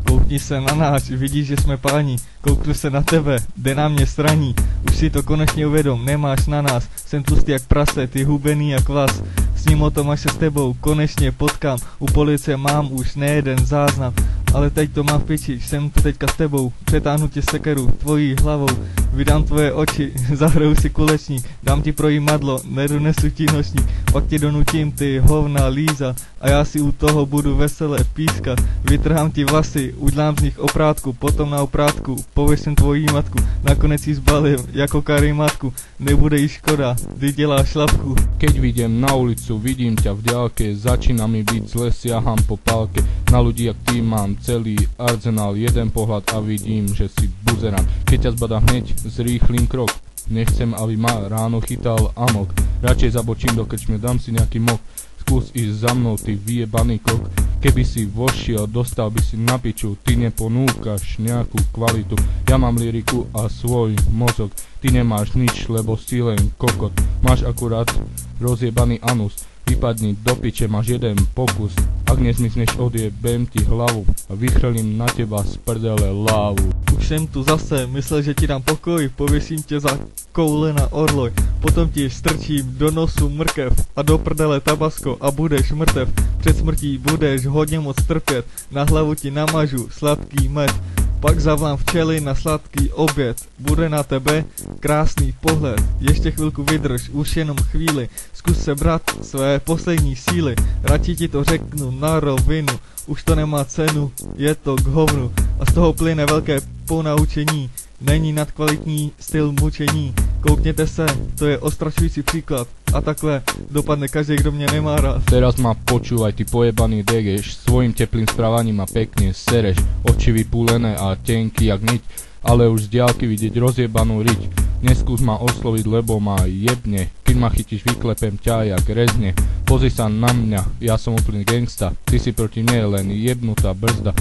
Koukni se na nás, vidíš, že jsme páni, kouknu se na tebe, jde na mě straní, už si to konečně uvědom, nemáš na nás, jsem tlustý jak prase, ty hubený jak vás, s ním o tom, až se s tebou konečně potkám, u policie mám už nejeden záznam, ale teď to mám v piči, jsem tu teďka s tebou, přetáhnu ti sekeru tvojí hlavou, vydám tvoje oči, zahraju si kulečník, dám ti projímadlo, nedonesu ti nočník, pak ti donutím ty hovna líza a já si u toho budu veselé pískat, vytrhám ti vlasy, udělám z nich oprátku, potom na oprátku pověsím tvojí matku, nakonec ji zbalím jako karimatku, nebude jí škoda, ty děláš šlapku. Keď vidím na ulicu, vidím ťa v ďalke, začína mi byť zle, siaham po pálke, na ľudí jak ty mám celý arzenál, jeden pohľad a vidím, že si buzerán, keď ťa zbadám hneď, zrýchlim krok, nechcem, aby ma ráno chytal amok, radšej zabočím do krčme, dám si nejaký mok, skús ísť za mnou, ty vyjebaný kok, keby si vošiel, dostal by si na piču, ty neponúkaš nejakú kvalitu, ja mám lyriku a svoj mozog, ty nemáš nič, lebo si len kokot, máš akurát rozjebaný anus, vypadni do piče, máš jeden pokus, ak nezmysneš, odjebem ti hlavu a vychrlím na teba z prdele lávu. Už jsem tu zase, myslel, že ti dám pokoj, pověsím tě za koule na orloj, potom ti strčím do nosu mrkev a do prdele tabasko a budeš mrtev, před smrtí budeš hodně moc trpět, na hlavu ti namažu sladký med, pak zavolám včely na sladký oběd, bude na tebe krásný pohled, ještě chvilku vydrž, už jenom chvíli, zkus sebrat své poslední síly, radši ti to řeknu na rovinu, už to nemá cenu, je to k hovnu a z toho plyne velké ponaučení, není nadkvalitní styl mučení, koukněte se, to je ostrašující příklad a takhle dopadne každý, kdo mě nemá rád. Teraz ma počúvaj, ty pojebaný degeš, svojim teplým správaním ma pekne sereš, oči vypúlené a tenký jak niť, ale už z diaľky vidieť rozjebanú riť. Neskús ma osloviť, lebo ma jebne, keď ma chytíš, vyklepem ťa jak rezne. Pozri sa na mňa, ja som úplný gangsta, ty si proti mne len jebnutá brzda,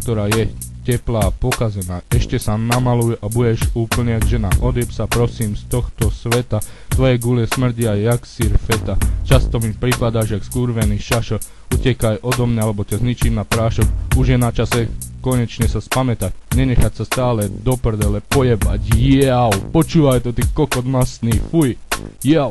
ktorá je teplá, pokazená, ešte sa namaluj a budeš úplne jak žena, odjeb sa prosím z tohto sveta, tvoje gule smrdia jak sír feta, často mi pripadáš jak skurvený šašo, utekaj odo mňa, lebo ťa zničím na prášok, už je na čase konečne sa spamätať, nenechať sa stále do prdele pojebať, jau, počúvaj to ty kokot masný, fuj, jau.